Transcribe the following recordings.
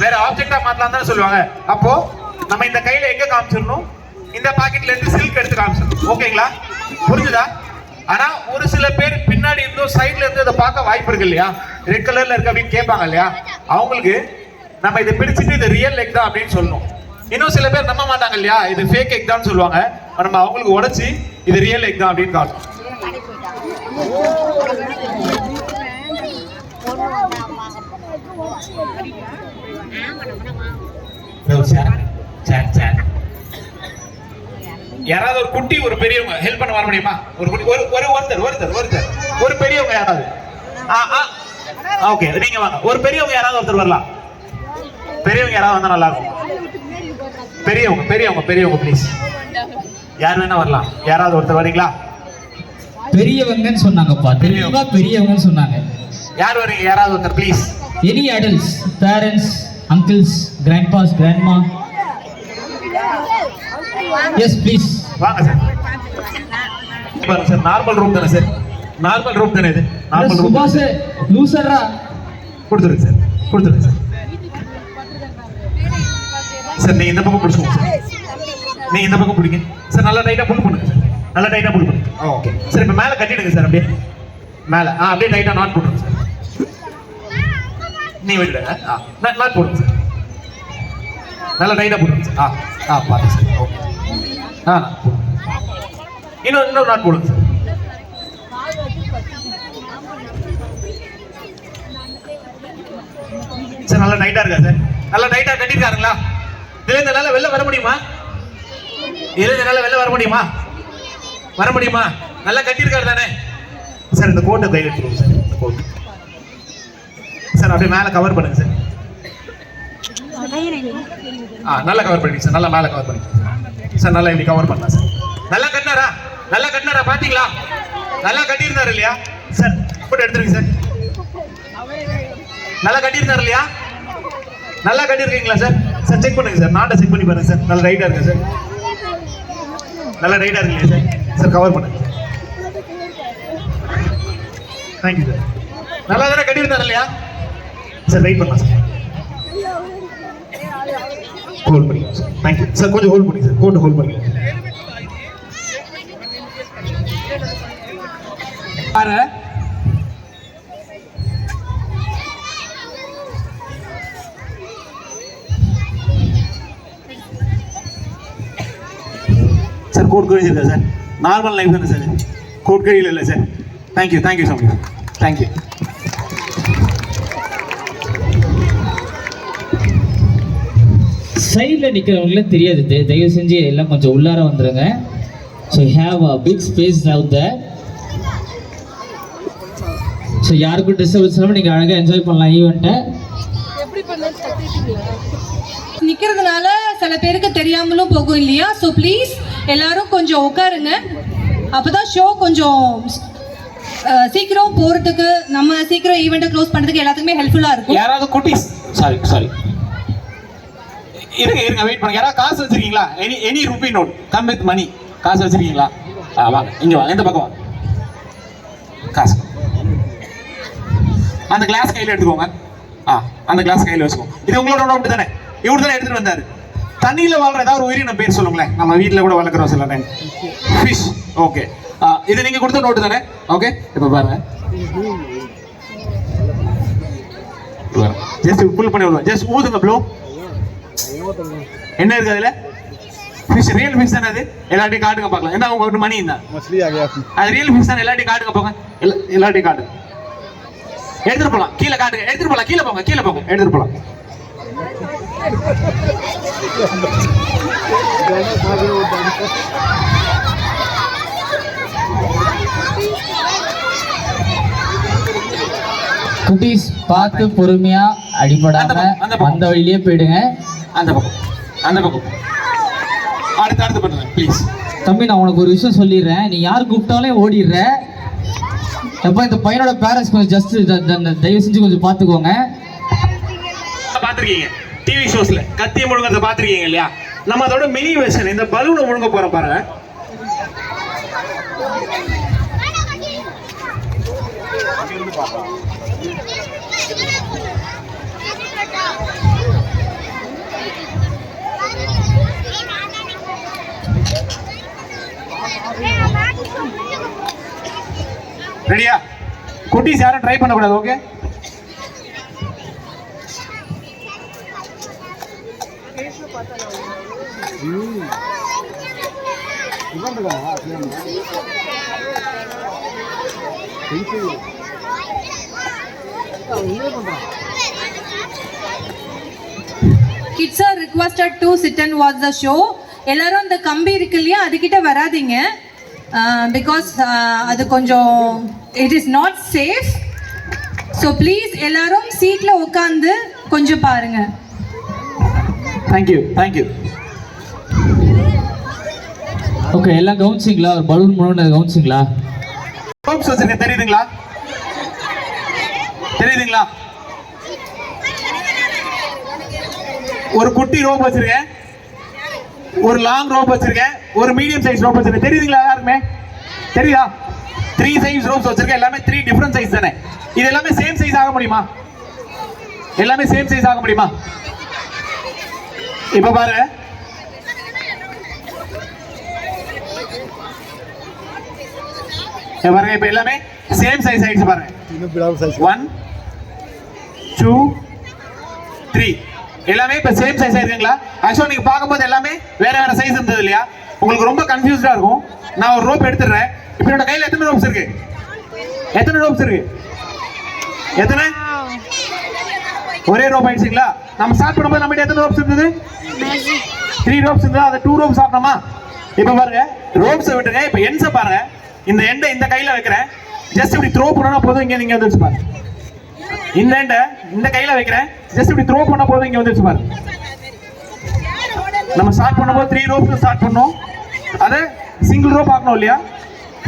வேற ஆப்ஜெக்டா மாத்தலாம் தான் சொல்லுவாங்க. அப்போ நம்ம இந்த கையில எங்க காமிச்சிடணும், இந்த பாக்கெட்ல இருந்து சில்க் எடுத்து காமிச்சிடணும். ஓகேங்களா, புரிஞ்சுதா? ஆனா ஒரு சில பேர் பின்னாடி இருந்தோ சைட்ல இருந்து அதை பார்க்க வாய்ப்பு இருக்கு இல்லையா, ரெட் கலர்ல இருக்கு அப்படின்னு கேட்பாங்க இல்லையா, அவங்களுக்கு நம்ம இதை பிடிச்சிட்டு இது ரியல் எக் தான் அப்படின்னு சொல்லணும். இன்னும் சில பேர் நம்ப மாட்டாங்க இல்லையா, இது ஃபேக் எக் தான் சொல்லுவாங்க. நம்ம அவங்களுக்கு உடைச்சி இது ரியல் எக் தான் அப்படின்னு காட்டணும். யாராவது ஒரு குட்டி ஒரு பெரியவங்க ஹெல்ப் பண்ண வர முடியுமா? ஒரு குட்டி ஒரு பெரியவங்க யாராவது? ஓகே, நீங்க வாங்க. ஒரு பெரியவங்க யாராவது ஒருத்தர் வரலாம். பெரியவங்க யாராவது வந்தா நல்லா இருக்கும். பெரியவங்க ப்ளீஸ். யார் வேணா வரலாம். யாராவது ஒருத்தர் வரீங்களா? பெரியவங்கன்னு சொன்னாங்கப்பா. பெரியவங்கன்னு சொன்னாங்க. யார் வரீங்க? யாராவது ஒருத்தர் please. Any adults, parents, uncles, grandpas, grandma. Yes please வாங்க சார். பாருங்க சார், நார்மல் ரூம் தானே சார்? நார்மல் ரூம் தானே இது? Normal room. சுபாஷ் லூசரா கொடுத்துருங்க சார், கொடுத்துருங்க சார். சார் நீங்க இந்த பக்கம் பிடிச்சுக்கோங்க சார். நீங்க இந்த பக்கம் பிடிங்க சார். நல்லா டைட்டா புல் பண்ணுங்க சார். நல்லா டைட்டா புல் பண்ணுங்க. Okay sir. இப்போ மேலே கட்டிடுங்க சார். அப்படியே மேலே அப்படியே டைட்டா நாட் போட்டுருங்க சார். நீ விடுங்க. நாட் போடுங்க சார். நல்லா டைட்டா போட்டுருங்க சார். பார்த்து சார். ஓகே. இன்னொரு நாட் போடுங்க சார். சார் நல்லா டைட்டா இருக்கா சார்? நல்லா டைட்டா கட்டிருக்காருங்களா? இதுல இந்த நாள வெளில வர முடியுமா? வர முடியுமா? நல்லா கட்டிருக்காரு தானே சார்? இந்த கோட்டை கையில் எடுத்துக்கோங்க சார். இந்த கோட் சார் அப்படியே மேலே கவர் பண்ணுங்க சார். நல்லா கவர் பண்ணிங்க சார். நல்லா மேலே கவர் பண்ணிங்க சார். நல்லா இப்படி கவர் பண்ணலாம் சார். நல்லா கட்டினாரா? பாத்தீங்களா? நல்லா கட்டியிருந்தாரு இல்லையா சார்? போட்டு எடுத்துருங்க சார். நல்லா கட்டியிருந்தாரு இல்லையா? நல்லா கட்டியிருக்கீங்களா சார்? சார் செக் பண்ணுங்க சார். நாட்டை செக் பண்ணி பாருங்க சார். நல்லா ரைட்டா இருக்கு சார். நல்லா ரைட்டா இருக்கு இல்லையா சார்? சார் கவர் பண்ணுங்க. Thank you sir. நல்லா தானே கட்டியிருந்தாரு இல்லையா சார்? வெயிட் பண்ணலாம் சார். ஹோல்ட் பண்ணிக்கலாம் சார். Thank you sir. கொஞ்சம் ஹோல்ட் பண்ணிங்க சார். கோட்டை ஹோல்ட் பண்ணிக்கலாம் பாரு. சார் கோட் கழிச்சு இருக்கா சார்? நார்மல் லைஃப் தானே சார்? கோட் கழியில் இல்லை sir. Thank you so much. Thank you. சைடில் நிற்கிறவங்களுக்கு தெரியாது. தயவு செஞ்சு எல்லாம் கொஞ்சம் உள்ளார வந்துடுங்க. So have a big space out there. So யாருக்கும் டிஸ்டர்பன்ஸ் இல்லாமல் நீங்கள் அழகாக என்ஜாய் பண்ணலாம் ஈவெண்ட்டை. நிற்கிறதுனால சில பேருக்கு தெரியாமலும் போகும் இல்லையா? ஸோ ப்ளீஸ் எல்லாரும் கொஞ்சம் உட்காருங்க. அப்போ தான் ஷோ கொஞ்சம் சீக்கிரம் போகிறதுக்கு, நம்ம சீக்கிரம் ஈவெண்ட்டை க்ளோஸ் பண்ணுறதுக்கு எல்லாத்துக்குமே ஹெல்ப்ஃபுல்லாக இருக்கும். யாராவது குட்டீஸ் சாரி இருங்க வெயிட் பண்ணுங்க. யாராவது காசு வச்சிருக்கீங்களா? Any rupee note come with money. காசு வச்சிருக்கீங்களா? வாங்க இங்க வாங்க. இந்த பக்கம் வாங்க. காசு அந்த கிளாஸ் கையில் எடுத்துக்கோங்க. அந்த கிளாஸ் கையில் வச்சுக்கோங்க. இது உங்களோட நோட்டு தானே? இவரு தானே எடுத்துட்டு வந்தாரு. தண்ணியில் வாழ்ற ஏதாவது ஒரு உயிரினம் பேர் சொல்லுங்களேன். நம்ம வீட்டில் கூட வளர்க்குறோம் சில டைம். ஃபிஷ். ஓகே. இது நீங்க கொடுத்த நோட்டு தானே? ஓகே. இப்போ பாருங்க. ஜஸ்ட் புல் பண்ணி விடுவோம். ஜஸ்ட் ஊதுங்க ப்ளோ. என்ன இருக்கு அதுல? ஃபிஷ். ரியல் ஃபிஷ் தானே அது? எல்லாத்தையும் காட்டுங்க பார்க்கலாம். என்ன உங்க மணி இருந்தா அது ரியல் ஃபிஷ் தானே? எல்லாத்தையும் காட்டுங்க போங்க. எல்லாத்தையும் காட்டுங்க. எடுத்துட்டு போலாம். கீழே காட்டுங்க. எடுத்துட்டு போலாம். கீழே போங்க. எடுத்துட்டு போலாம். குட்டீஸ் பார்த்து பொறுமையா அடிபடாம அந்த வழியிலே போயிடுங்க. அந்த பக்கம் அடுத்து பண்ணுங்க ப்ளீஸ். தம்பி நான் உனக்கு ஒரு விஷயம் சொல்லிடுறேன். நீ யார் கூப்பிட்டாலே ஓடிடுற. எப்போ இந்த பையனோட பேரண்ட்ஸ் கொஞ்சம் ஜஸ்ட் தயவு செஞ்சு கொஞ்சம் பார்த்துக்கோங்க. பார்த்துருக்கீங்க டிவி ஷோஸ்ல கத்திய முழுங்கறத பார்த்துருக்கீங்க இல்லையா? நம்ம அதோட மினி வெர்ஷன் இந்த பலூனை முழுங்க போறோம் பாருங்க. ரெடியா? குட்டீஸ் யாரும் ட்ரை பண்ணக்கூடாது. Okay? Kids are requested to sit and watch the show. எல்லாரும் இந்த கம்பி இருக்கு இல்லையா அதுக்கிட்ட வராதீங்க பிகாஸ் அது கொஞ்சம் it is not safe. So please எல்லாரும் சீட்ல உட்காந்து கொஞ்சம் பாருங்க. Thank you thank you. ஓகே, எல்லாம் கவனிச்சிங்களா? ஒரு பலூன் முன்னாடி கவனிச்சிங்களா? ரோப்ஸ் வச்சிருக்கேன், தெரியுதுங்களா? தெரியுதுங்களா? ஒரு குட்டி ரோப் வச்சிருக்கேன், ஒரு லாங் ரோப் வச்சிருக்கேன், ஒரு மீடியம் சைஸ் ரோப் வச்சிருக்கேன். தெரியுதுங்களா யாருமே? தெரியுதா? 3 சைஸ் ரோப்ஸ் வச்சிருக்கேன். எல்லாமே 3 டிஃபரண்ட் சைஸ் தானே. இது எல்லாமே சேம் சைஸ் ஆக முடியுமா? எல்லாமே சேம் சைஸ் ஆக முடியுமா? இப்ப பாருங்க, பாருங்க, இப்ப எல்லாமே சேம் சைஸ் ஆயிடுச்சு பாருங்க. 1 2 3 எல்லாமே இப்ப சேம் சைஸ் ஆயிருக்குங்களா? ஆக்சுவலா நீங்க பார்க்கும்போது எல்லாமே வேற வேற சைஸ் இருந்தது இல்லையா? உங்களுக்கு ரொம்ப கன்ஃபியூஸ்டா இருக்கும். நான் ஒரு ரோப் எடுத்துறேன். இப்போ என்னோட கையில எத்தனை ரோப்ஸ் இருக்கு? எத்தனை ரோப்ஸ் இருக்கு? எத்தனை? ஒரே ரோப் ஆயிடுச்சுங்களா? நம்ம ஸ்டார்ட் பண்ணும்போது நம்ம எத்தனை ரோப்ஸ் இருந்தது? 3 ரோப்ஸ் இருந்தது. அதை 2 ரோப்ஸ் ஆகணுமா? இப்போ பாருங்க, ரோப்ஸை விட்டுங்க. இப்போ எண்ட்ஸை பாருங்க. இந்த எண்டை இந்த கையில வைக்கிறேன். ஜஸ்ட் இப்படி த்ரோ பண்ணா போதும், இங்க நீங்க வந்துருச்சு பாருங்க. இந்த எண்டை இந்த கையில வைக்கிறேன். ஜஸ்ட் இப்படி த்ரோ பண்ண போதும், இங்க வந்துருச்சு பாருங்க. நம்ம ஸ்டார்ட் பண்ணும்போது 3 ரோப்ஸ் ஸ்டார்ட் பண்ணோம். அதை சிங்கிள் ரோப் ஆகணும் இல்லையா?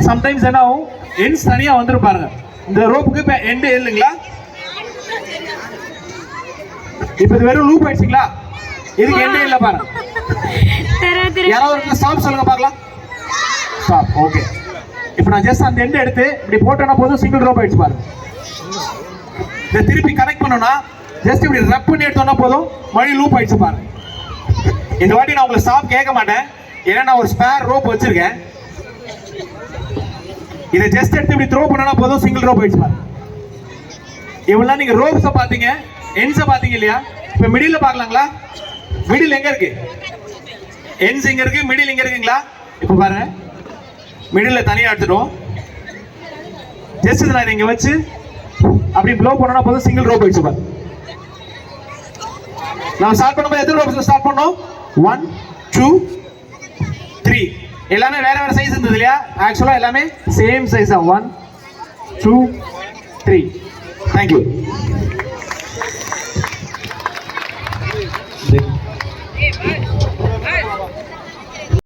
சம்டைம்ஸ் என்ன ஆகும், எண்ட்ஸ் தனியா வந்துரும் பாருங்க. இந்த ரோப்புக்கு இப்போ எண்டு இல்லைங்களா? இப்போ இது வெறும் லூப் ஆயிடுச்சுங்களா? இதுக்கு எண்டே இல்லை பாருங்க. யாராவது ஸ்டாப் சொல்லுங்க பார்க்கலாம். ஸ்டாப். ஓகே, இப்போ நான் ஜஸ்ட் அந்த எண்டை எடுத்து இப்படி போட்டோன்னா போதும், சிங்கிள் ரோப் ஆயிடுச்சு பாருங்க. இதை திருப்பி கனெக்ட் பண்ணோம்னா ஜஸ்ட் இப்படி ரப் பண்ணி எடுத்தோம்னா போதும், மறுபடியும் லூப் ஆயிடுச்சு பாருங்க. இந்த வாட்டி நான் உங்களை ஸ்டாப் கேட்க மாட்டேன், ஏன்னா நான் ஒரு ஸ்பேர் ரோப் வச்சிருக்கேன். இதை ஜஸ்ட் எடுத்து இப்படி த்ரோ பண்ணனா போதும், சிங்கிள் ரோப் ஆயிடுச்சு பாருங்க. இவ்வளவு நீங்க ரோப்ஸை பாத்தீங்க, எண்ட்ஸை பாத்தீங்க இல்லையா? இப்போ மிடில் பார்க்கலாங்களா? மிடில் எங்க இருக்கு? எண்ட்ஸ் எங்க இருக்கு? மிடில் எங்க இருக்குங்களா? இப்போ பாருங்க, மிடில் தனியாக எடுத்துட்டோம். ஜஸ்ட் இதை நான் இங்க வச்சு அப்படி ப்ளோ பண்ணனா போதும், சிங்கிள் ரோப் ஆயிடுச்சு பாருங்க. நான் ஸ்டார்ட் பண்ணும்போது எத்தனை ரோப்ஸ் ஸ்டார்ட் பண்ணோம்? 1 2 3 எல்லாமே வேற வேற சைஸ் இருந்தது இல்லையா? ஆக்சுவலா எல்லாமே சேம் சைஸ் தான். 1 2 3. தேங்க்யூ.